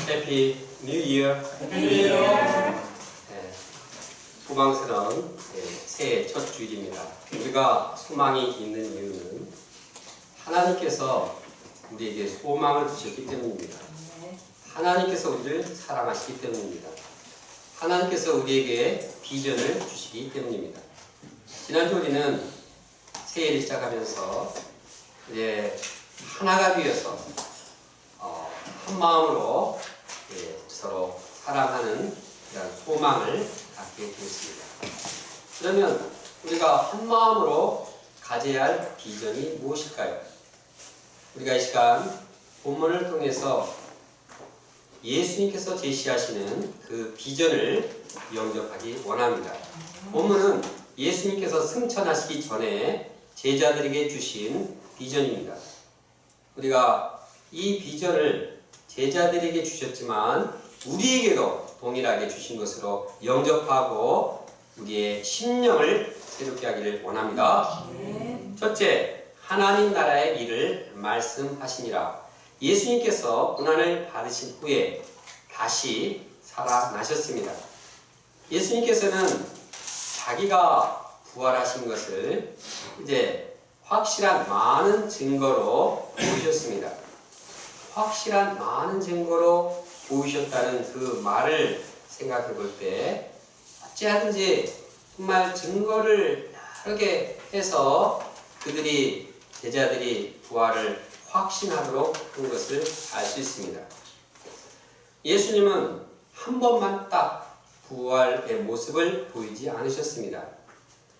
Happy New Year. 네, 소망스러운 새해 첫 주일입니다. 우리가 소망이 있는 이유는 하나님께서 우리에게 소망을 주셨기 때문입니다. 하나님께서 우리를 사랑하시기 때문입니다. 하나님께서 우리에게 비전을 주시기 때문입니다. 지난주 우리는 새해를 시작하면서 이제 하나가 되어서 한 마음으로 서로 사랑하는 그런 소망을 갖게 되었습니다. 그러면 우리가 한 마음으로 가져야 할 비전이 무엇일까요? 우리가 이 시간 본문을 통해서 예수님께서 제시하시는 그 비전을 영접하기 원합니다. 본문은 예수님께서 승천하시기 전에 제자들에게 주신 비전입니다. 우리가 이 비전을 제자들에게 주셨지만 우리에게도 동일하게 주신 것으로 영접하고 우리의 심령을 새롭게 하기를 원합니다. 첫째, 하나님 나라의 일을 말씀하시니라. 예수님께서 고난을 받으신 후에 다시 살아나셨습니다. 예수님께서는 자기가 부활하신 것을 이제 확실한 많은 증거로 보이셨습니다. 확실한 많은 증거로 보이셨다는 그 말을 생각해 볼 때 어찌하든지 정말 증거를 여러 개 해서 제자들이 부활을 확신하도록 한 것을 알 수 있습니다. 예수님은 한 번만 딱 부활의 모습을 보이지 않으셨습니다.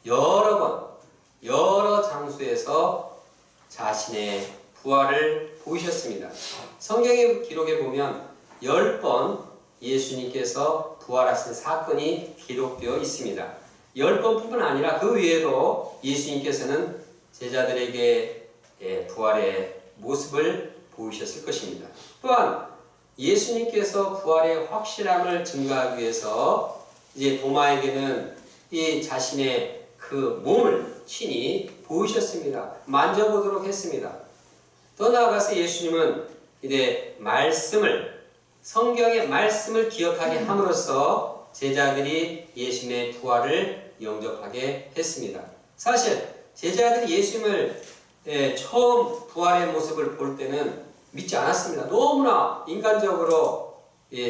여러 번, 여러 장소에서 자신의 부활을 보이셨습니다. 성경의 기록에 보면 10번 예수님께서 부활하신 사건이 기록되어 있습니다. 10번뿐만 아니라 그 외에도 예수님께서는 제자들에게 부활의 모습을 보이셨을 것입니다. 또한 예수님께서 부활의 확실함을 증거하기 위해서 이제 도마에게는 이 자신의 그 몸을 친히 보이셨습니다. 만져보도록 했습니다. 더 나아가서 예수님은 이제 성경의 말씀을 기억하게 함으로써 제자들이 예수님의 부활을 영접하게 했습니다. 사실 제자들이 예수님을 처음 부활의 모습을 볼 때는 믿지 않았습니다. 너무나 인간적으로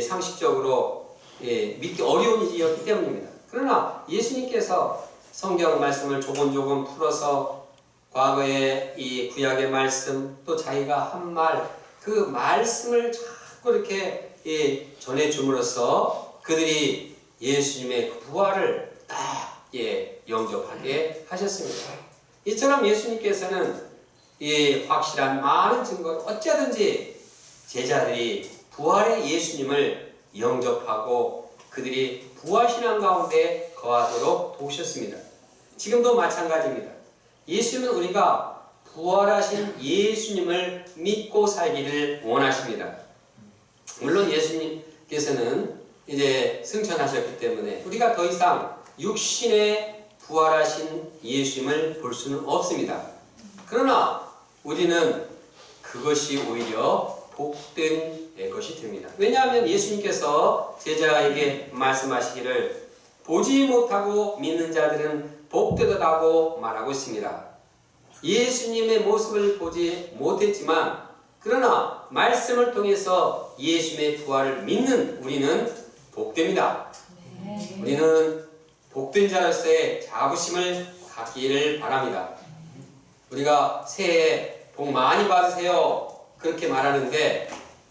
상식적으로 믿기 어려운 일이었기 때문입니다. 그러나 예수님께서 성경 말씀을 조금 풀어서 과거의 이 구약의 말씀 또 자기가 한 말 그 말씀을 자꾸 이렇게 전해줌으로써 그들이 예수님의 그 부활을 딱 영접하게 하셨습니다. 이처럼 예수님께서는 이 확실한 많은 증거 어찌하든지 제자들이 부활의 예수님을 영접하고 그들이 부활신앙 가운데 거하도록 도우셨습니다. 지금도 마찬가지입니다. 예수님은 우리가 부활하신 예수님을 믿고 살기를 원하십니다. 물론 예수님께서는 이제 승천하셨기 때문에 우리가 더 이상 육신의 부활하신 예수님을 볼 수는 없습니다. 그러나 우리는 그것이 오히려 복된 것이 됩니다. 왜냐하면 예수님께서 제자에게 말씀하시기를 보지 못하고 믿는 자들은 복되다고 말하고 있습니다. 예수님의 모습을 보지 못했지만 그러나 말씀을 통해서 예수님의 부활을 믿는 우리는 복됩니다. 우리는 복된 자로서의 자부심을 갖기를 바랍니다. 우리가 새해 복 많이 받으세요 그렇게 말하는데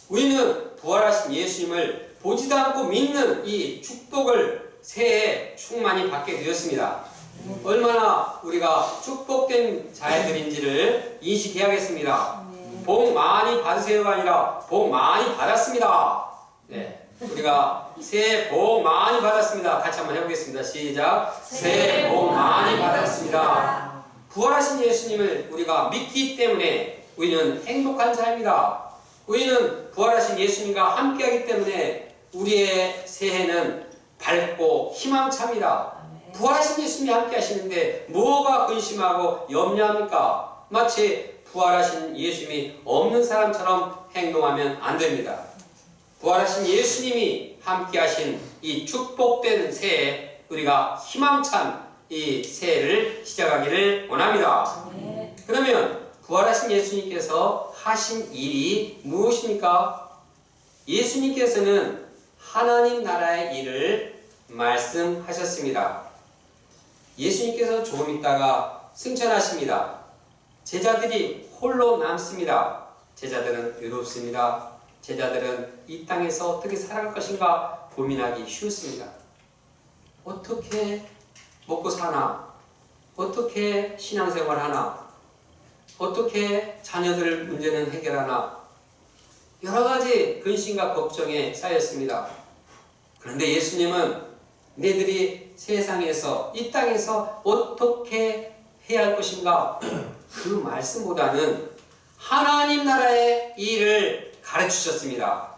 우리는 부활하신 예수님을 보지도 않고 믿는 이 축복을 새해에 충만히 받게 되었습니다. 얼마나 우리가 축복된 자들인지를 인식해야겠습니다. 복 많이 받으세요가 아니라 복 많이 받았습니다. 우리가 새해 복 많이 받았습니다. 같이 한번 해보겠습니다. 시작. 새해 복 많이 받았습니다. 부활하신 예수님을 우리가 믿기 때문에 우리는 행복한 자입니다. 우리는 부활하신 예수님과 함께하기 때문에 우리의 새해는 밝고 희망찹니다. 부활하신 예수님이 함께 하시는데 뭐가 근심하고 염려합니까? 마치 부활하신 예수님이 없는 사람처럼 행동하면 안 됩니다. 부활하신 예수님이 함께 하신 이 축복된 새해, 우리가 희망찬 이 새해를 시작하기를 원합니다. 그러면 부활하신 예수님께서 하신 일이 무엇입니까? 예수님께서는 하나님 나라의 일을 말씀하셨습니다. 예수님께서 조금 있다가 승천하십니다. 제자들이 홀로 남습니다. 제자들은 외롭습니다. 제자들은 이 땅에서 어떻게 살아갈 것인가 고민하기 쉬웠습니다. 어떻게 먹고 사나? 어떻게 신앙생활 하나? 어떻게 자녀들 문제는 해결하나? 여러 가지 근심과 걱정에 쌓였습니다. 그런데 예수님은 너희들이 세상에서, 이 땅에서 어떻게 해야 할 것인가? 그 말씀보다는 하나님 나라의 일을 가르치셨습니다.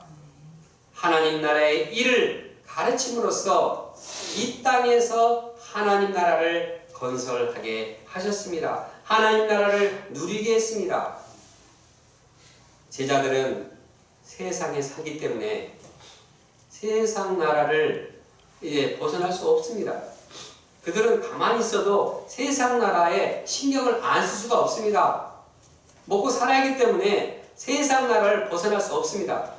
하나님 나라의 일을 가르침으로써 이 땅에서 하나님 나라를 건설하게 하셨습니다. 하나님 나라를 누리게 했습니다. 제자들은 세상에 살기 때문에 세상 나라를 이제 벗어날 수 없습니다. 그들은 가만히 있어도 세상 나라에 신경을 안 쓸 수가 없습니다. 먹고 살아야 하기 때문에 세상 나라를 벗어날 수 없습니다.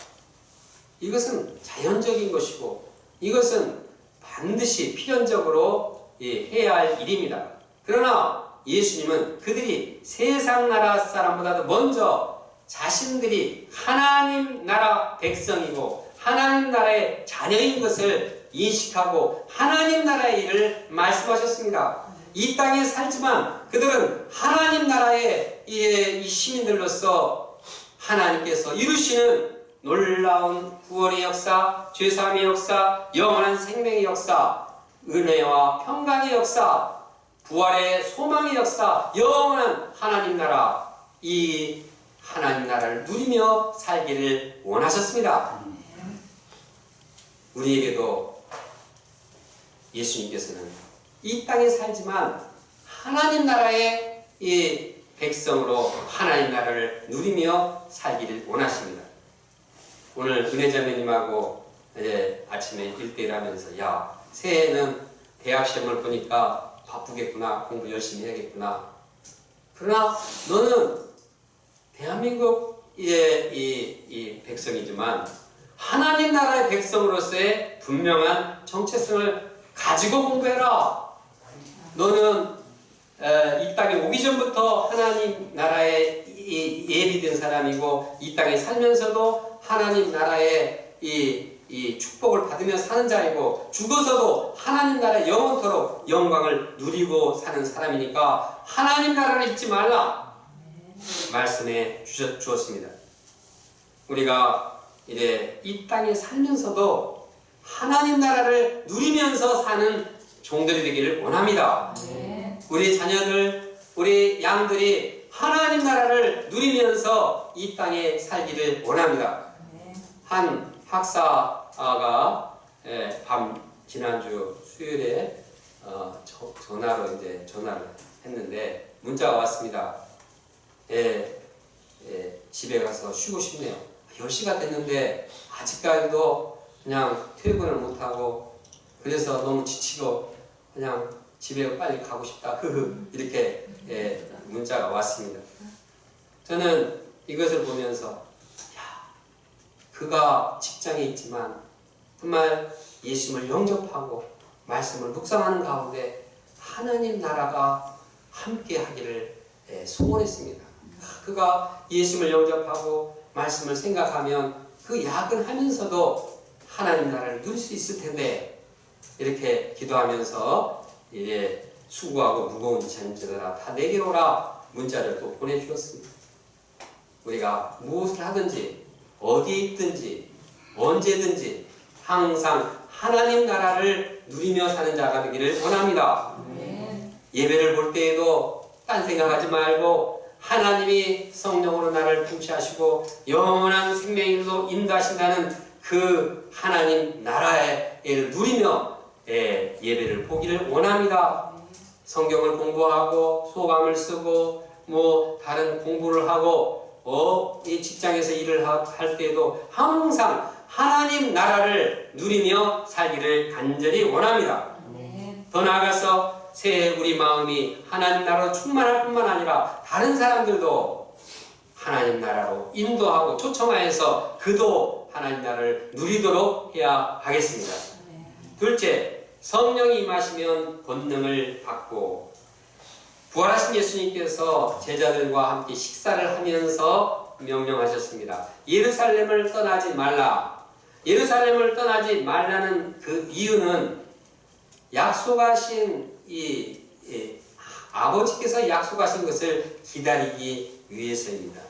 이것은 자연적인 것이고 이것은 반드시 필연적으로 해야 할 일입니다. 그러나 예수님은 그들이 세상 나라 사람보다도 먼저 자신들이 하나님 나라 백성이고 하나님 나라의 자녀인 것을 인식하고 하나님 나라의 일을 말씀하셨습니다. 이 땅에 살지만 그들은 하나님 나라의 이 시민들로서 하나님께서 이루시는 놀라운 구원의 역사, 죄사함의 역사, 영원한 생명의 역사, 은혜와 평강의 역사, 부활의 소망의 역사, 영원한 하나님 나라, 이 하나님 나라를 누리며 살기를 원하셨습니다. 우리에게도 예수님께서는 이 땅에 살지만 하나님 나라의 이 백성으로 하나님 나라를 누리며 살기를 원하십니다. 오늘 은혜자매님하고 아침에 1대1 하면서 야, 새해에는 대학 시험을 보니까 바쁘겠구나, 공부 열심히 해야겠구나. 그러나 너는 대한민국 이 백성이지만 하나님 나라의 백성으로서의 분명한 정체성을 가지고 공부해라. 너는 이 땅에 오기 전부터 하나님 나라에 예비된 사람이고 이 땅에 살면서도 하나님 나라의 이 축복을 받으며 사는 자이고 죽어서도 하나님 나라의 영원토록 영광을 누리고 사는 사람이니까 하나님 나라를 잊지 말라 말씀해 주었습니다. 우리가 이제 이 땅에 살면서도 하나님 나라를 누리면서 사는 종들이 되기를 원합니다. 우리 자녀들, 우리 양들이 하나님 나라를 누리면서 이 땅에 살기를 원합니다. 한 학사가 지난주 수요일에 전화로 전화를 했는데 문자가 왔습니다. 집에 가서 쉬고 싶네요. 10시가 됐는데 아직까지도 그냥 퇴근을 못하고 그래서 너무 지치고 그냥 집에 빨리 가고 싶다. 이렇게 문자가 왔습니다. 저는 이것을 보면서 야, 그가 직장에 있지만 정말 예수님을 영접하고 말씀을 묵상하는 가운데 하나님 나라가 함께 하기를 소원했습니다. 그가 예수님을 영접하고 말씀을 생각하면 그 야근하면서도 하나님 나라를 누릴 수 있을 텐데 이렇게 기도하면서 이제 수고하고 무거운 짐들아 다 내게 오라 문자를 또 보내주었습니다. 우리가 무엇을 하든지 어디에 있든지 언제든지 항상 하나님 나라를 누리며 사는 자가 되기를 원합니다. 예배를 볼 때에도 딴 생각하지 말고 하나님이 성령으로 나를 통치하시고 영원한 생명으로 인도하신다는 그 하나님 나라의 일을 누리며 예배를 보기를 원합니다. 성경을 공부하고 소감을 쓰고 다른 공부를 하고 이 직장에서 일을 할 때에도 항상 하나님 나라를 누리며 살기를 간절히 원합니다. 더 나아가서 새해 우리 마음이 하나님 나라로 충만할 뿐만 아니라 다른 사람들도 하나님 나라로 인도하고 초청하여서 그도 하나님 나라를 누리도록 해야 하겠습니다. 둘째, 성령이 임하시면 권능을 받고, 부활하신 예수님께서 제자들과 함께 식사를 하면서 명령하셨습니다. 예루살렘을 떠나지 말라. 예루살렘을 떠나지 말라는 그 이유는 약속하신 아버지께서 약속하신 것을 기다리기 위해서입니다.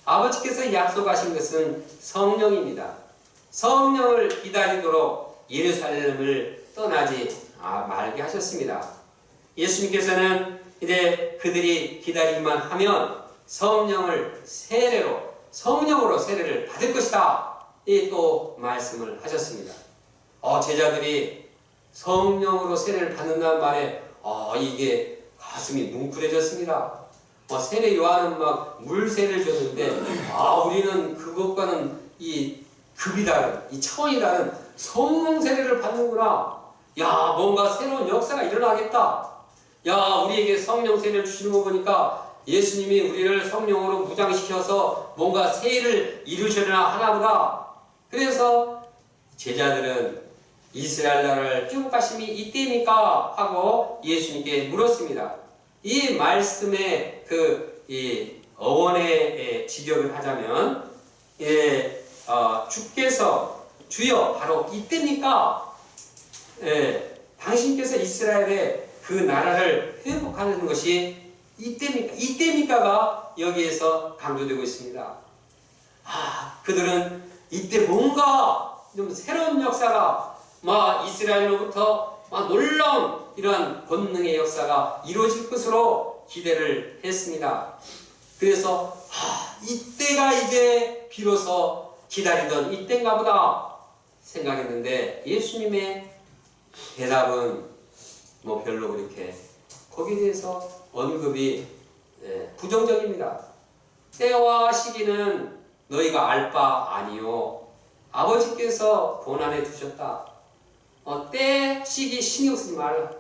아버지께서 약속하신 것은 성령입니다. 성령을 기다리도록 예루살렘을 떠나지 말게 하셨습니다. 예수님께서는 이제 그들이 기다리기만 하면 성령으로 세례를 받을 것이다. 또 말씀을 하셨습니다. 제자들이 성령으로 세례를 받는다는 말에 이게 가슴이 뭉클해졌습니다. 세례 요한은 막 물세례를 줬는데 우리는 그것과는 이 급이 다른, 이 차원이 다른 성령 세례를 받는구나. 뭔가 새로운 역사가 일어나겠다. 우리에게 성령 세례를 주시는 거 보니까 예수님이 우리를 성령으로 무장시켜서 뭔가 세례를 이루시려나 하나보다. 그래서 제자들은 이스라엘 나라를 축복하심이 이때입니까? 하고 예수님께 물었습니다. 이 말씀의 이 어원의 직역을 하자면, 주께서 주여 바로 이때입니까? 당신께서 이스라엘의 그 나라를 회복하는 것이 이때입니까가 여기에서 강조되고 있습니다. 그들은 이때 뭔가 좀 새로운 역사가 이스라엘로부터 놀라운 이러한 권능의 역사가 이루어질 것으로 기대를 했습니다. 그래서 이때가 이제 비로소 기다리던 이때인가 보다 생각했는데, 예수님의 대답은 별로 그렇게 거기에 대해서 언급이 부정적입니다. 때와 시기는 너희가 알 바 아니요 아버지께서 고난에 두셨다. 때, 시기 신경 쓰지 말라.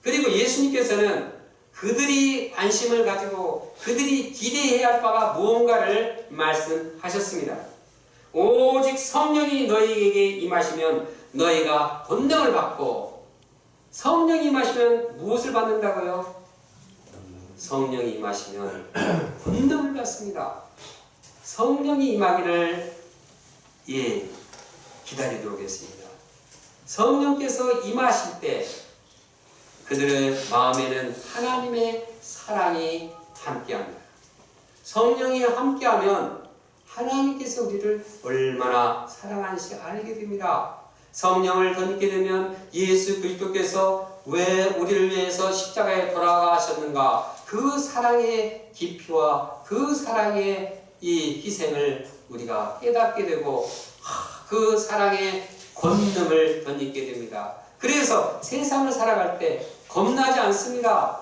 그리고 예수님께서는 그들이 관심을 가지고 그들이 기대해야 할 바가 무언가를 말씀하셨습니다. 오직 성령이 너희에게 임하시면 너희가 권능을 받고, 성령이 임하시면 무엇을 받는다고요? 성령이 임하시면 권능을 받습니다. 성령이 임하기를 기다리도록 했습니다. 성령께서 임하실 때 그들의 마음에는 하나님의 사랑이 함께합니다. 성령이 함께하면 하나님께서 우리를 얼마나 사랑하는지 알게 됩니다. 성령을 덧입게 되면 예수 그리스도께서 왜 우리를 위해서 십자가에 돌아가셨는가, 그 사랑의 깊이와 그 사랑의 이 희생을 우리가 깨닫게 되고 그 사랑의 권능을 덧입게 됩니다. 그래서 세상을 살아갈 때 겁나지 않습니다.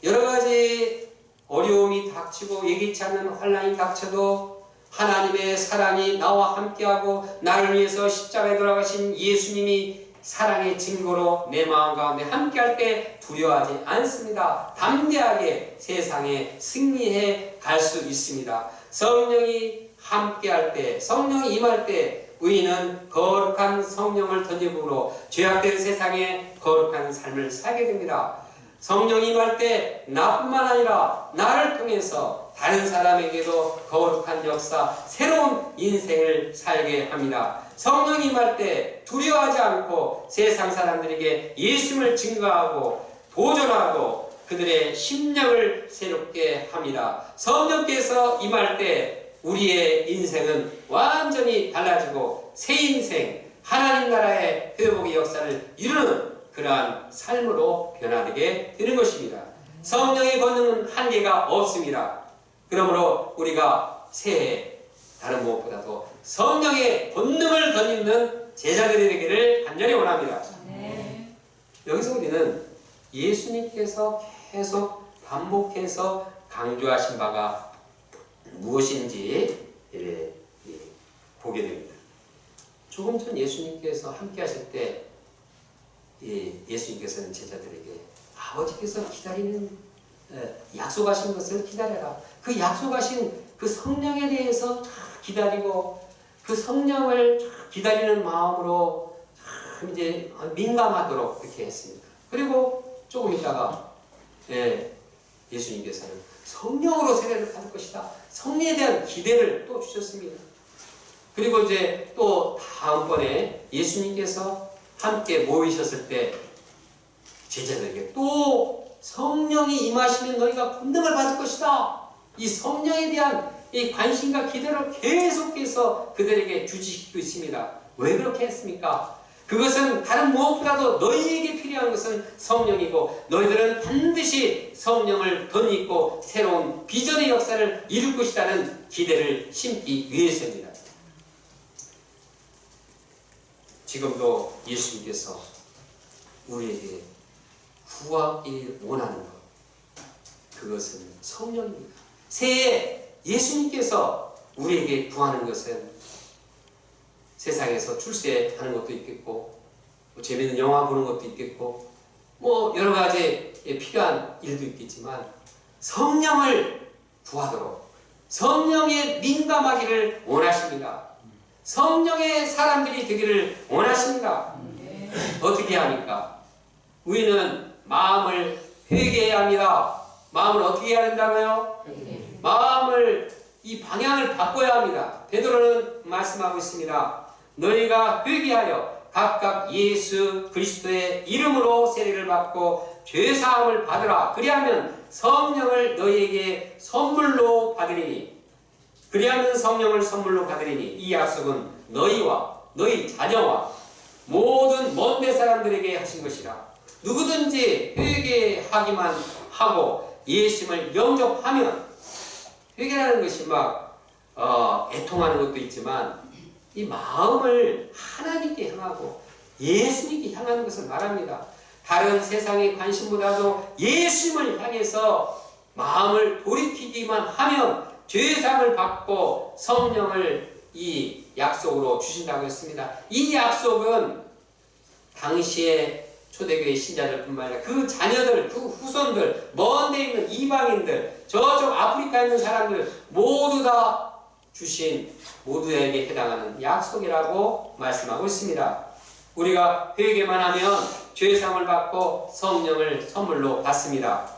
여러 가지 어려움이 닥치고 예기치 않는 환난이 닥쳐도 하나님의 사랑이 나와 함께하고 나를 위해서 십자가에 돌아가신 예수님이 사랑의 증거로 내 마음 가운데 함께할 때 두려워하지 않습니다. 담대하게 세상에 승리해 갈 수 있습니다. 성령이 함께할 때, 성령이 임할 때 우리는 거룩한 성령을 덧입음으로 죄악된 세상에 거룩한 삶을 살게 됩니다. 성령이 임할 때 나뿐만 아니라 나를 통해서 다른 사람에게도 거룩한 역사, 새로운 인생을 살게 합니다. 성령이 임할 때 두려워하지 않고 세상 사람들에게 예수님을 증거하고 보존하고 그들의 심령을 새롭게 합니다. 성령께서 임할 때 우리의 인생은 완전히 달라지고 새 인생, 하나님 나라의 회복의 역사를 이루는 그러한 삶으로 변화되게 되는 것입니다. 성령의 권능은 한계가 없습니다. 그러므로 우리가 새해 다른 무엇보다도 성령의 권능을 덧입는 제자들이 되기를 간절히 원합니다. 여기서 우리는 예수님께서 계속 반복해서 강조하신 바가 무엇인지 보게 됩니다. 조금 전 예수님께서 함께 하실 때 예수님께서는 제자들에게 아버지께서 기다리는 약속하신 것을 기다려라. 그 약속하신 그 성령에 대해서 기다리고 그 성령을 기다리는 마음으로 이제 민감하도록 그렇게 했습니다. 그리고 조금 있다가 예수님께서는 성령으로 세례를 받을 것이다. 성령에 대한 기대를 또 주셨습니다. 그리고 이제 또 다음번에 예수님께서 함께 모이셨을 때 제자들에게 또 성령이 임하시면 너희가 권능을 받을 것이다. 이 성령에 대한 이 관심과 기대를 계속해서 그들에게 주시고 있습니다. 왜 그렇게 했습니까? 그것은 다른 무엇보다도 너희에게 필요한 것은 성령이고 너희들은 반드시 성령을 덧입고 새로운 비전의 역사를 이룰 것이라는 기대를 심기 위해서입니다. 지금도 예수님께서 우리에게 구하기 원하는 것, 그것은 성령입니다. 새해 예수님께서 우리에게 구하는 것은 세상에서 출세하는 것도 있겠고, 재미있는 영화 보는 것도 있겠고, 여러 가지 필요한 일도 있겠지만 성령을 구하도록 성령에 민감하기를 원하십니다. 성령의 사람들이 되기를 원하십니다. 어떻게 합니까? 우리는 마음을 회개해야 합니다. 마음을 어떻게 해야 된다고요? 마음을 이 방향을 바꿔야 합니다. 베드로는 말씀하고 있습니다. 너희가 회개하여 각각 예수 그리스도의 이름으로 세례를 받고 죄사함을 받으라. 그리하면 성령을 너희에게 선물로 받으리니 그리하면 성령을 선물로 받으리니 이 약속은 너희와 너희 자녀와 모든 먼 데 사람들에게 하신 것이라. 누구든지 회개하기만 하고 예수님을 영접하면, 회개라는 것이 막 애통하는 것도 있지만 이 마음을 하나님께 향하고 예수님께 향하는 것을 말합니다. 다른 세상의 관심보다도 예수님을 향해서 마음을 돌이키기만 하면 죄사함을 받고 성령을 이 약속으로 주신다고 했습니다. 이 약속은 당시에 초대교회 신자들 뿐만 아니라 그 자녀들, 그 후손들, 먼 데 있는 이방인들, 저쪽 아프리카에 있는 사람들 모두 다 주신 모두에게 해당하는 약속이라고 말씀하고 있습니다. 우리가 회개만 하면 죄사함을 받고 성령을 선물로 받습니다.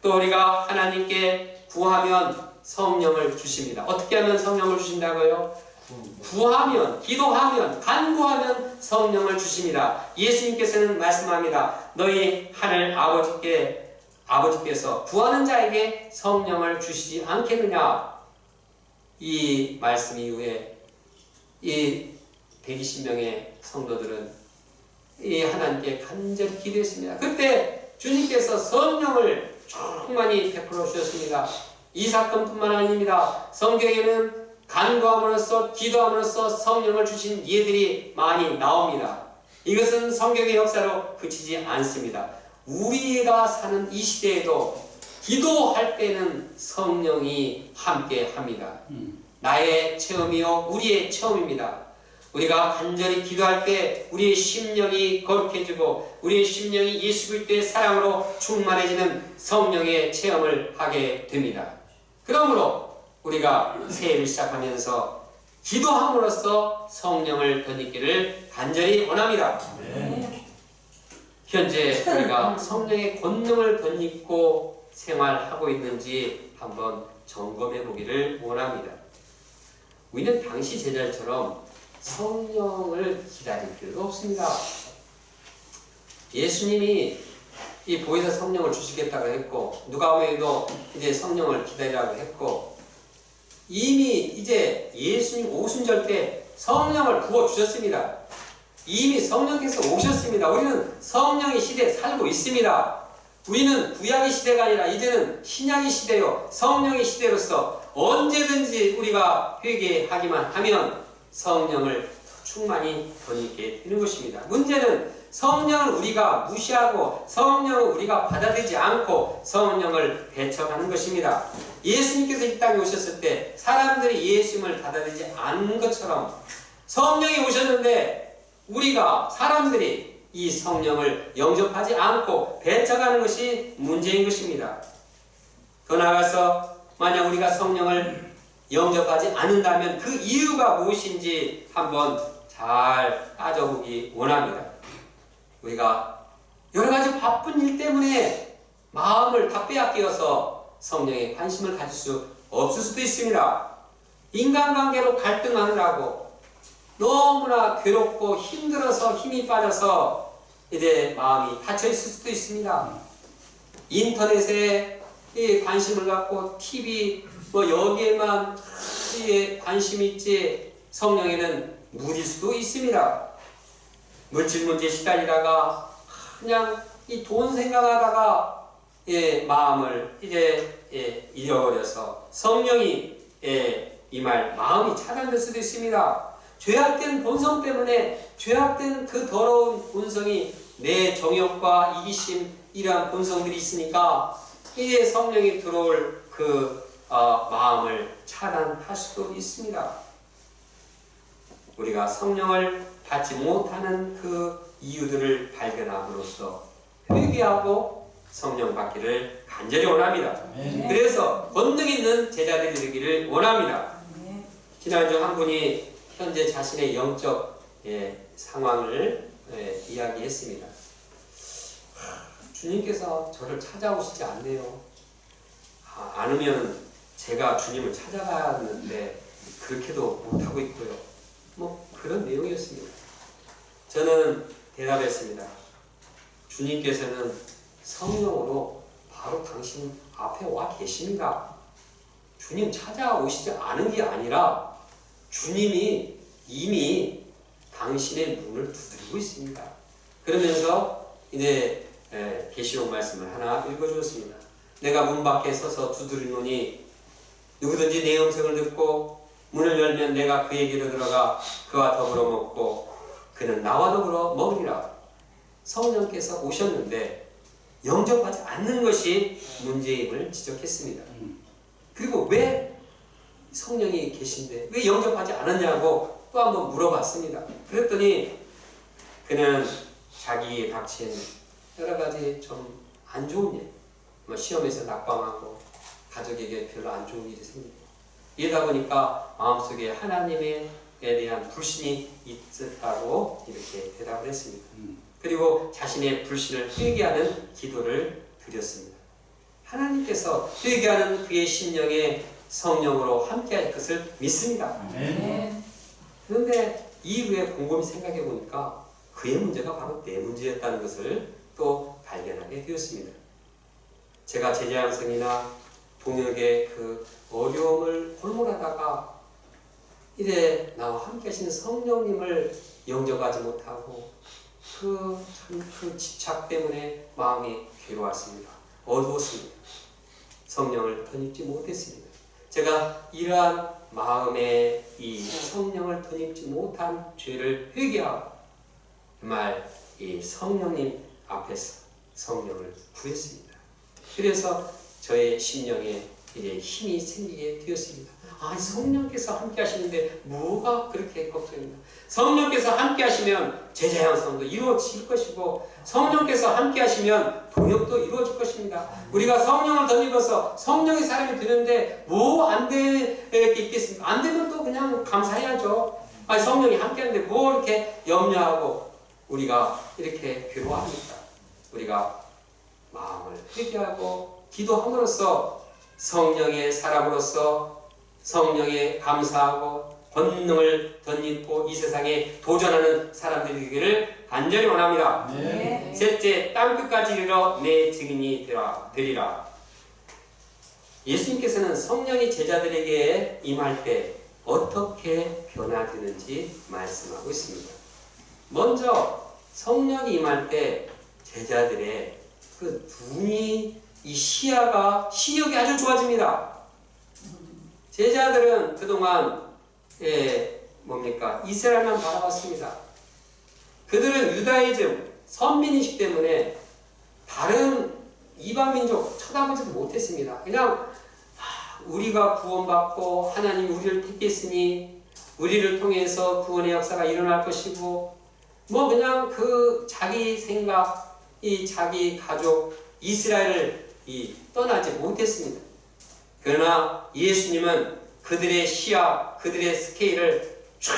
또 우리가 하나님께 구하면 성령을 주십니다. 어떻게 하면 성령을 주신다고요? 구하면, 기도하면, 간구하면 성령을 주십니다. 예수님께서는 말씀합니다. 너희 하늘 아버지께서 구하는 자에게 성령을 주시지 않겠느냐. 이 말씀 이후에 이 120명의 성도들은 이 하나님께 간절히 기도했습니다. 그때 주님께서 성령을 충만히 베풀어 주셨습니다. 이 사건뿐만 아닙니다. 성경에는 간구함으로써 기도함으로써 성령을 주신 예들이 많이 나옵니다. 이것은 성경의 역사로 그치지 않습니다. 우리가 사는 이 시대에도 기도할 때는 성령이 함께 합니다. 나의 체험이요 우리의 체험입니다. 우리가 간절히 기도할 때 우리의 심령이 거룩해지고 우리의 심령이 예수 그리스도의 사랑으로 충만해지는 성령의 체험을 하게 됩니다. 그러므로 우리가 새해를 시작하면서 기도함으로써 성령을 덧입기를 간절히 원합니다. 현재 우리가 성령의 권능을 덧입고 생활하고 있는지 한번 점검해 보기를 원합니다. 우리는 당시 제자들처럼 성령을 기다릴 필요가 없습니다. 예수님이 이 보혜사 성령을 주시겠다고 했고 누가복음에도 이제 성령을 기다리라고 했고 이미 이제 예수님 오순절 때 성령을 부어주셨습니다. 이미 성령께서 오셨습니다. 우리는 성령의 시대에 살고 있습니다. 우리는 구약의 시대가 아니라 이제는 신약의 시대요 성령의 시대로서 언제든지 우리가 회개하기만 하면 성령을 충만히 덧입게 되는 것입니다. 문제는 성령을 우리가 무시하고 성령을 우리가 받아들이지 않고 성령을 배척하는 것입니다. 예수님께서 이 땅에 오셨을 때 사람들이 예수님을 받아들이지 않은 것처럼 성령이 오셨는데 우리가 사람들이 이 성령을 영접하지 않고 배척하는 것이 문제인 것입니다. 더 나아가서 만약 우리가 성령을 영접하지 않는다면 그 이유가 무엇인지 한번 잘 따져보기 원합니다. 우리가 여러 가지 바쁜 일 때문에 마음을 다 빼앗겨서 성령에 관심을 가질 수 없을 수도 있습니다. 인간관계로 갈등하느라고 너무나 괴롭고 힘들어서 힘이 빠져서 이제 마음이 닫혀 있을 수도 있습니다. 인터넷에 관심을 갖고 TV 여기에만 관심이 있지 성령에는 무딜 수도 있습니다. 물질 문제에 시달리다가 그냥 이 돈 생각하다가 마음을 이제 잃어버려서 성령이 임할 마음이 차단될 수도 있습니다. 죄악된 본성 때문에 죄악된 그 더러운 본성이 내 정욕과 이기심 이러한 본성들이 있으니까 이제 성령이 들어올 그 마음을 차단할 수도 있습니다. 우리가 성령을 받지 못하는 그 이유들을 발견함으로써 회개하고 성령 받기를 간절히 원합니다. 그래서 권능 있는 제자들이 되기를 원합니다. 지난주 한 분이 현재 자신의 영적 상황을 이야기했습니다. 주님께서 저를 찾아오시지 않네요. 않으면 제가 주님을 찾아가는데 그렇게도 못하고 있고요. 그런 내용이었습니다. 저는 대답했습니다. 주님께서는 성령으로 바로 당신 앞에 와 계십니다. 주님 찾아오시지 않은 게 아니라 주님이 이미 당신의 문을 두드리고 있습니다. 그러면서 이제 계시록 말씀을 하나 읽어주었습니다. 내가 문 밖에 서서 두드리노니 누구든지 내 음성을 듣고 문을 열면 내가 그에게로 들어가 그와 더불어 먹고 그는 나와 더불어 먹으리라. 성령께서 오셨는데 영접하지 않는 것이 문제임을 지적했습니다. 그리고 왜 성령이 계신데 왜 영접하지 않았냐고 또 한번 물어봤습니다. 그랬더니 그는 자기에 닥친 여러 가지 좀 안 좋은 일, 시험에서 낙방하고 가족에게 별로 안 좋은 일이 생기고 이러다 보니까 마음속에 하나님에 대한 불신이 있었다고 이렇게 대답을 했습니다. 그리고 자신의 불신을 회개하는 기도를 드렸습니다. 하나님께서 회개하는 그의 심령에 성령으로 함께할 것을 믿습니다. 그런데 이후에 곰곰이 생각해 보니까 그의 문제가 바로 내 문제였다는 것을 또 발견하게 되었습니다. 제가 제자 양성이나 동역의 그 어려움을 골몰하다가 이제 나와 함께 하시는 성령님을 영접하지 못하고 그 집착 때문에 마음이 괴로웠습니다. 어두웠습니다. 성령을 덧입지 못했습니다. 제가 이러한 마음에 이 성령을 덧입지 못한 죄를 회개하고 정말 이 성령님 앞에서 성령을 구했습니다. 그래서 저의 심령에 이제 힘이 생기게 되었습니다. 성령께서 함께 하시는데 뭐가 그렇게 걱정입니까? 성령께서 함께 하시면 제자 양성도 이루어질 것이고 성령께서 함께 하시면 동역도 이루어질 것입니다. 우리가 성령을 덧입어서 성령의 사람이 되는데 뭐 안 될 게 있겠습니까? 안 되면 또 그냥 감사해야죠. 성령이 함께 하는데 뭐 이렇게 염려하고 우리가 이렇게 괴로워합니까? 우리가 마음을 회개하고 기도함으로써 성령의 사람으로서 성령에 감사하고 권능을 덧입고 이 세상에 도전하는 사람들이 되기를 간절히 원합니다. 셋째, 땅끝까지 이르러 내 증인이 되리라. 예수님께서는 성령이 제자들에게 임할 때 어떻게 변화되는지 말씀하고 있습니다. 먼저 성령이 임할 때 제자들의 그 눈이 이 시력이 아주 좋아집니다. 제자들은 그동안 이스라엘만 바라봤습니다. 그들은 유다이즘, 선민의식 때문에 다른 이방 민족 쳐다보지도 못했습니다. 그냥 우리가 구원받고 하나님이 우리를 택했으니 우리를 통해서 구원의 역사가 일어날 것이고 뭐 그냥 그 자기 생각, 이 자기 가족 이스라엘을 떠나지 못했습니다. 그러나 예수님은 그들의 시야, 그들의 스케일을 쫙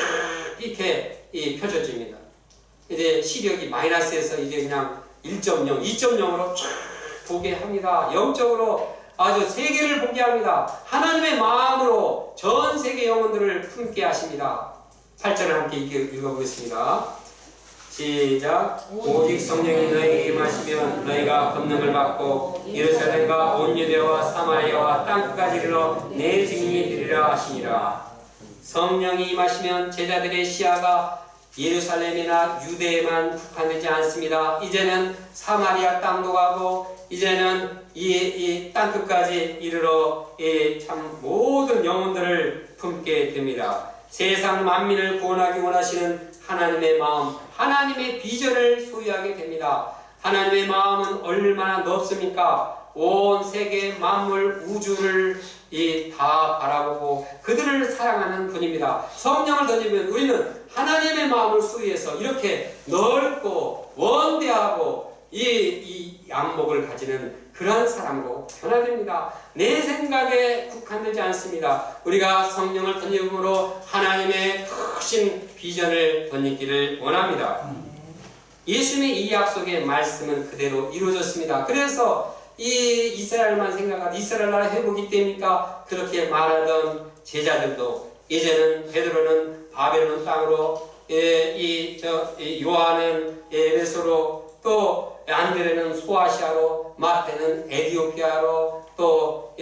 이렇게 펼쳐줍니다. 이제 시력이 마이너스에서 이제 그냥 1.0, 2.0으로 쫙 보게 합니다. 영적으로 아주 세계를 보게 합니다. 하나님의 마음으로 전 세계 영혼들을 품게 하십니다. 8절을 함께 읽어보겠습니다. 시작. 오직 성령이 너희에게 임하시면 너희가 권능을 받고 예루살렘과 온 유대와 사마리아와 땅끝까지 이르러 내 증인이 되리라 하시니라. 성령이 임하시면 제자들의 시야가 예루살렘이나 유대에만 국한되지 않습니다. 이제는 사마리아 땅도 가고 이제는 이 땅끝까지 이르러 참 모든 영혼들을 품게 됩니다. 세상 만민을 구원하기 원하시는 하나님의 마음, 하나님의 비전을 소유하게 됩니다. 하나님의 마음은 얼마나 넓습니까? 온 세계 만물 우주를 다 바라보고 그들을 사랑하는 분입니다. 성령을 던지면 우리는 하나님의 마음을 소유해서 이렇게 넓고 원대하고 이 안목을 가지는 그러한 사람으로 변화됩니다. 내 생각에 국한되지 않습니다. 우리가 성령을 던짐으로 하나님의 크신 비전을 던지기를 원합니다. 예수님의 이 약속의 말씀은 그대로 이루어졌습니다. 그래서 이 이스라엘만 생각하고 이스라엘 나라 회복이 됩니까? 그렇게 말하던 제자들도 이제는 베드로는 바벨론 땅으로 요한은 에베소로 또 안드레는 소아시아로 마태는 에디오피아로 또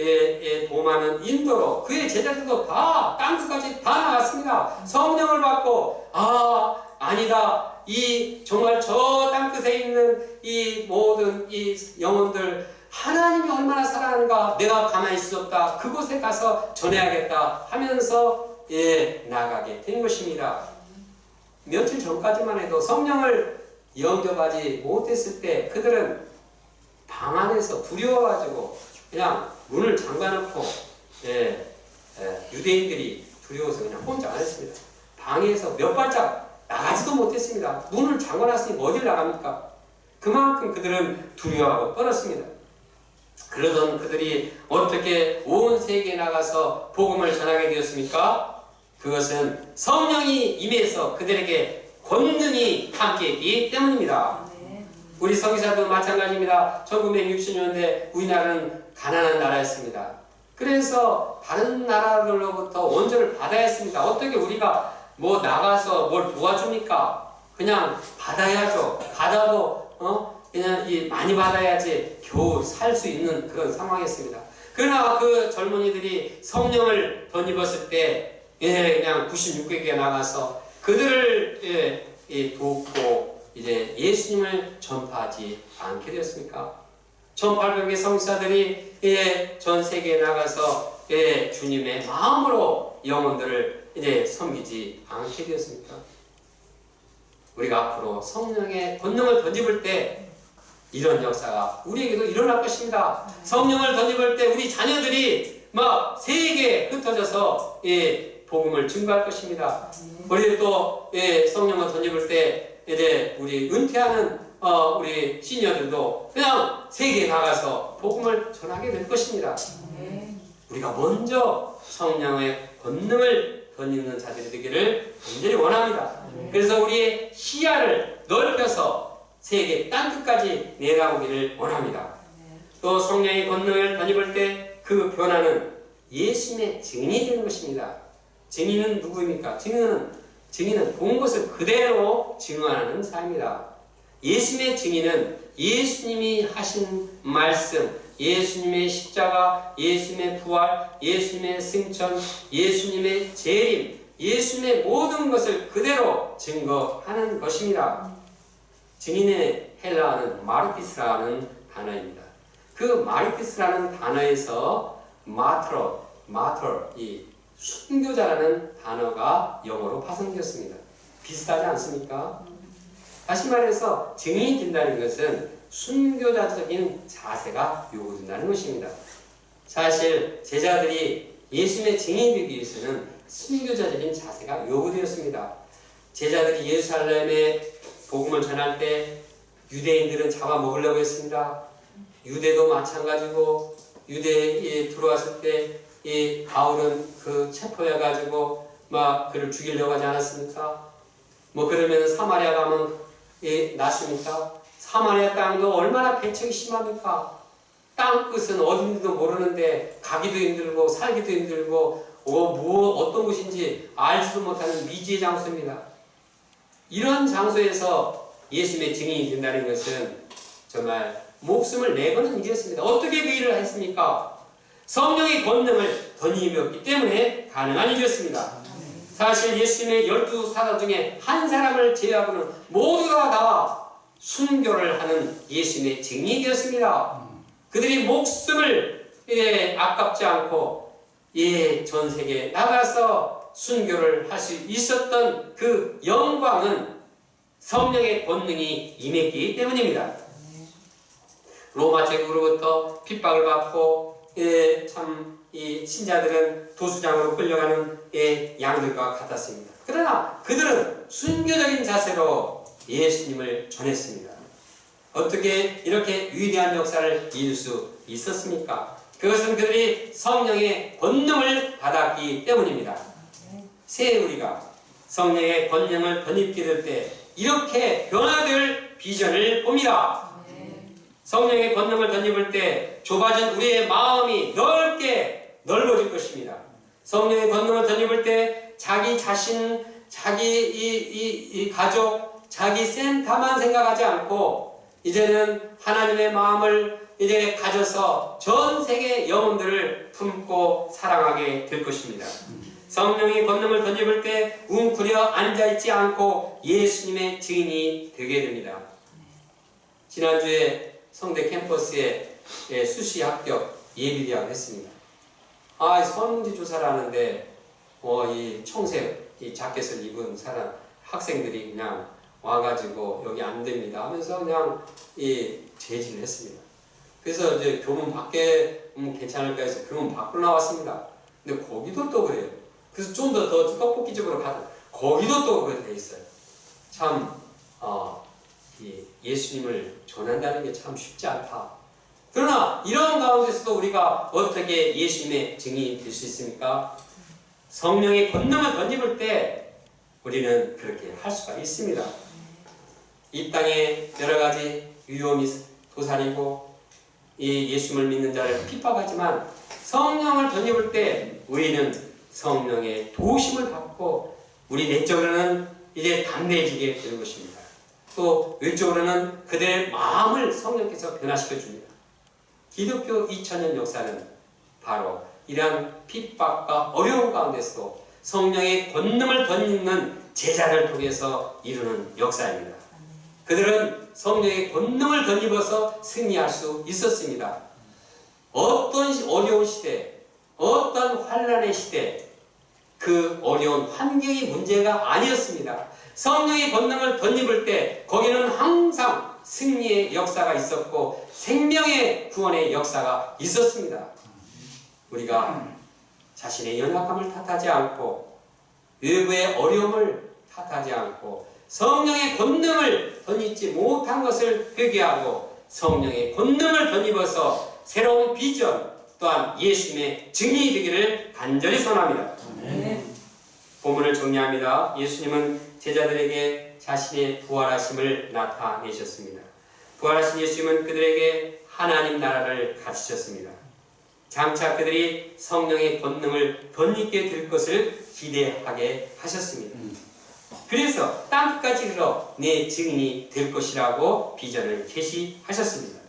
도마는 인도로 그의 제자들도 다 땅끝까지 다 나갔습니다. 성령을 받고 아니다. 정말 저 땅끝에 있는 이 모든 이 영혼들 하나님이 얼마나 사랑하는가 내가 가만히 있을 수 없다. 그곳에 가서 전해야겠다 하면서 나가게 된 것입니다. 며칠 전까지만 해도 성령을 영접하지 못했을 때 그들은 방 안에서 두려워가지고 그냥 문을 잠가놓고 유대인들이 두려워서 그냥 혼자 안 했습니다. 방에서 몇 발짝 나가지도 못했습니다. 문을 잠가놨으니 어딜 나갑니까? 그만큼 그들은 두려워하고 떨었습니다. 그러던 그들이 어떻게 온 세계에 나가서 복음을 전하게 되었습니까? 그것은 성령이 임해서 그들에게 권능이 함께했기 때문입니다. 우리 성기사도 마찬가지입니다. 1960년대 우리나라는 가난한 나라였습니다. 그래서 다른 나라들로부터 원조를 받아야 했습니다. 어떻게 우리가 뭐 나가서 뭘 도와줍니까? 그냥 받아야죠. 받아도 그냥 많이 받아야지 겨우 살 수 있는 그런 상황이었습니다. 그러나 그 젊은이들이 성령을 덧입었을 때 그냥 96개국에 나가서 그들을 돕고 이제 예수님을 전파하지 않게 되었습니까? 1800의 성사들이 전 세계에 나가서 주님의 마음으로 영혼들을 이제 섬기지 않게 되었습니까? 우리가 앞으로 성령의 권능을 던집을 때 이런 역사가 우리에게도 일어날 것입니다. 성령을 던집을 때 우리 자녀들이 막 세계에 흩어져서 복음을 증거할 것입니다. 우리 또 성령을 던집을 때 이제 우리 은퇴하는 우리 시니어들도 그냥 세계에 나가서 복음을 전하게 될 것입니다. 우리가 먼저 성령의 권능을 던지는 자들이 되기를 간절히 원합니다. 그래서 우리의 시야를 넓혀서 세계 땅끝까지 내다보기를 원합니다. 또 성령의 권능을 던집을 때 그 변화는 예수님의 증인이 되는 것입니다. 증인은 누구입니까? 증인은 본 것을 그대로 증언하는 자입니다. 예수님의 증인은 예수님이 하신 말씀, 예수님의 십자가, 예수님의 부활, 예수님의 승천, 예수님의 재림, 예수님의 모든 것을 그대로 증거하는 것입니다. 증인의 헬라어는 마르티스라는 단어입니다. 그 마르티스라는 단어에서 마터, 이 순교자라는 단어가 영어로 파생되었습니다. 비슷하지 않습니까? 다시 말해서 증인이 된다는 것은 순교자적인 자세가 요구된다는 것입니다. 사실 제자들이 예수님의 증인이 되기 위해서는 순교자적인 자세가 요구되었습니다. 제자들이 예루살렘에 복음을 전할 때 유대인들은 잡아먹으려고 했습니다. 유대도 마찬가지고 유대에 들어왔을 때 이 바울은 그 체포해가지고 막 그를 죽이려고 하지 않았습니까? 뭐 그러면 사마리아 가면 낫습니까? 사마리아 땅도 얼마나 배척이 심합니까? 땅끝은 어딘지도 모르는데 가기도 힘들고 살기도 힘들고 어떤 곳인지 알지도 못하는 미지의 장소입니다. 이런 장소에서 예수님의 증인이 된다는 것은 정말 목숨을 내거는 일이었습니다. 어떻게 그 일을 했습니까? 성령의 권능을 덧입었기 때문에 가능한 일이었습니다. 사실 예수님의 12사도 중에 한 사람을 제외하고는 모두가 다 순교를 하는 예수님의 증인이 되었습니다. 그들이 목숨을 아깝지 않고 전 세계에 나가서 순교를 할 수 있었던 그 영광은 성령의 권능이 임했기 때문입니다. 로마 제국으로부터 핍박을 받고 이 신자들은 도수장으로 끌려가는 양들과 같았습니다. 그러나 그들은 순교적인 자세로 예수님을 전했습니다. 어떻게 이렇게 위대한 역사를 이룰 수 있었습니까? 그것은 그들이 성령의 권능을 받았기 때문입니다. 새해 우리가 성령의 권능을 덧입게 될 때 이렇게 변화될 비전을 봅니다. 성령의 권능을 덧입을 때 좁아진 우리의 마음이 넓게 넓어질 것입니다. 성령의 권능을 덧입을 때 자기 자신, 자기 이 가족, 자기 센터만 생각하지 않고 이제는 하나님의 마음을 이제 가져서 전 세계 영혼들을 품고 사랑하게 될 것입니다. 성령의 권능을 덧입을 때 웅크려 앉아있지 않고 예수님의 증인이 되게 됩니다. 지난주에 성대 캠퍼스에 수시 합격 예비대학을 했습니다. 설문지 조사를 하는데 이 청색 이 자켓을 입은 사람 학생들이 그냥 와가지고 여기 안 됩니다 하면서 그냥 제지를 했습니다. 그래서 이제 교문 밖에 괜찮을까 해서 교문 밖으로 나왔습니다. 근데 거기도 또 그래요. 그래서 좀 더 떡볶이 집으로 가도 거기도 또 그렇게 돼 있어요. 참 예수님을 전한다는 게 참 쉽지 않다. 그러나 이런 가운데서도 우리가 어떻게 예수님의 증인이 될 수 있습니까? 성령의 권능을 덧입을 때 우리는 그렇게 할 수가 있습니다. 이 땅에 여러 가지 위험이 도사리고 예수님을 믿는 자를 핍박하지만 성령을 덧입을 때 우리는 성령의 도우심을 받고 우리 내적으로는 이제 담대해지게 되는 것입니다. 또 외적으로는 그들의 마음을 성령께서 변화시켜 줍니다. 기독교 2000년 역사는 바로 이러한 핍박과 어려움 가운데서도 성령의 권능을 덧입는 제자를 통해서 이루는 역사입니다. 그들은 성령의 권능을 덧입어서 승리할 수 있었습니다. 어떤 어려운 시대, 어떤 환난의 시대, 그 어려운 환경이 문제가 아니었습니다. 성령의 권능을 덧입을 때 거기는 항상 승리의 역사가 있었고 생명의 구원의 역사가 있었습니다. 우리가 자신의 연약함을 탓하지 않고 외부의 어려움을 탓하지 않고 성령의 권능을 덧입지 못한 것을 회개하고 성령의 권능을 덧입어서 새로운 비전 또한 예수님의 증인이 되기를 간절히 소원합니다. 본문을 정리합니다. 예수님은 제자들에게 자신의 부활하심을 나타내셨습니다. 부활하신 예수님은 그들에게 하나님 나라를 가르치셨습니다. 장차 그들이 성령의 권능을 덧입게 될 것을 기대하게 하셨습니다. 그래서 땅끝까지 이르러 내 증인이 될 것이라고 비전을 제시하셨습니다.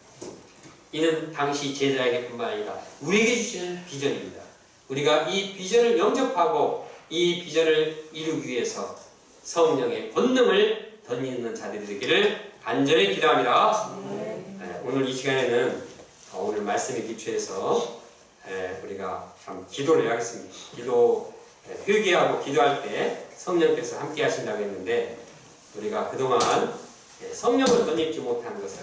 이는 당시 제자에게 뿐만 아니라 우리에게 주시는 비전입니다. 우리가 이 비전을 영접하고 이 비전을 이루기 위해서 성령의 권능을 덧입는 자들이 되기를 간절히 기도합니다. 오늘 이 시간에는 오늘 말씀에 기초해서 우리가 참 기도를 해야겠습니다. 회개하고 기도할 때 성령께서 함께 하신다고 했는데 우리가 그동안 성령을 덧입지 못한 것을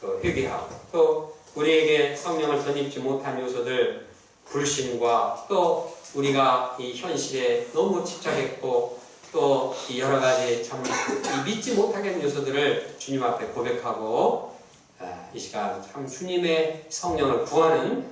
또 회개하고 또 우리에게 성령을 덧입지 못한 요소들 불신과 또 우리가 이 현실에 너무 집착했고 또 이 여러 가지 참 믿지 못하겠는 요소들을 주님 앞에 고백하고 이 시간 참 주님의 성령을 구하는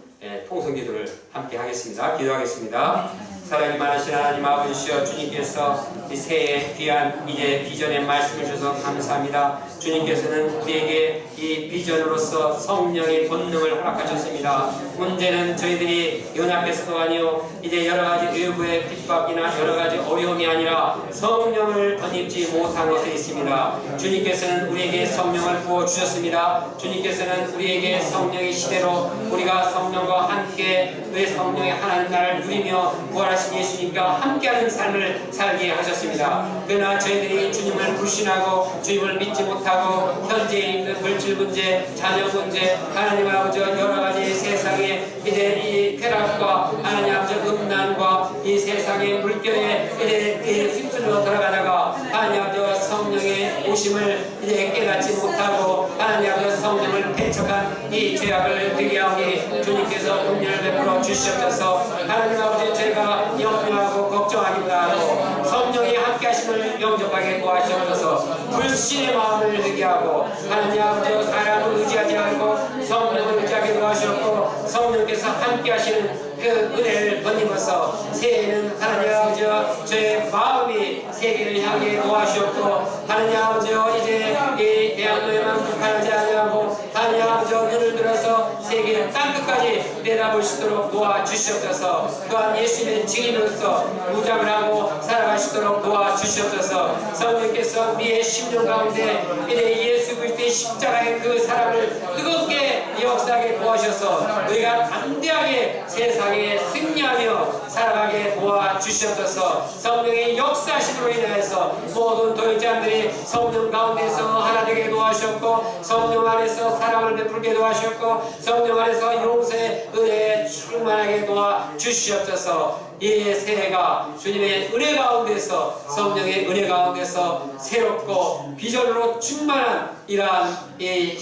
통성기도를 함께 하겠습니다. 기도하겠습니다. 사랑이 많으신 하나님 아버지시여, 주님께서 이 새해 귀한 이제 비전의 말씀을 주셔서 감사합니다. 주님께서는 우리에게 이 비전으로서 성령의 본능을 허락하셨습니다. 문제는 저희들이 연약해서도 아니요 이제 여러 가지 외부의 핍박이나 여러 가지 어려움이 아니라 성령을 덧입지 못한 것에 있습니다. 주님께서는 우리에게 성령을 부어 주셨습니다. 주님께서는 우리에게 성령의 시대로 우리가 성령과 함께 그 성령의 하나님 나라를 누리며 부활하신 예수님과 함께하는 삶을 살게 하셨습니다. 그러나 저희들이 주님을 불신하고 주님을 믿지 못하고 현재 있는 물질 문제, 자녀 문제, 하나님 아버지 여러 가지 세상의 이제 이 쾌락과 하나님 아버지 음란과 이 세상의 물결에 이제 휩쓸려 들어가다가 하나님 아버지 성령의 오심을 이제 깨닫지 못하고 하나님 아버지 성령을 배척한 이 죄악을 회개하오니 주님께서 은혜를 베풀어 주시옵소서. 하나님 아버지 제가 염려하고 걱정하기보다 하고 성령이 함께 하심을 영접하게 도와주옵소서. 불신의 마음을 회개하고 하나님 아버지 사람을 의지하지 않고 성령을 의지하게 도와주옵고 성령께서 함께 하시는 그 은혜를 번임으로써 새해에는 하나님 아버지 저의 마음이 세계를 향해 도와주옵고 하나님 아버지 이제 이 대학로에만 북한하지 아니하고 하나님 아버지 눈을 들어서 세계 땅끝까지 내다볼 수 있도록 도와주시옵소서. 또한 예수님의 증인으로서 무장을 하고 살아가시도록 도와주시옵소서. 성령께서 우리의 심령 가운데 이제 예수 그리스도의 십자가의 그 사랑을 뜨겁게 역사하게 도와주셔서 우리가 담대하게 세상에 승리하며 살아가게 도와주시옵소서. 성령의 역사하심으로 인하여서 모든 도역자들이 성령 가운데서 하나 되게 도와주셨고 성령 안에서 사랑을 베풀게 도와주셨고 성령 안에서 용서의 은혜에 충만하게 도와주시옵소서. 이 새해가 주님의 은혜 가운데서 성령의 은혜 가운데서 새롭고 비전으로 충만한 이러한 이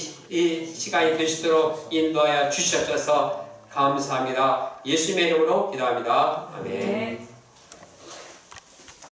시간이 되시도록 인도하여 주시옵소서. 감사합니다. 예수님의 이름으로 기도합니다. 아멘.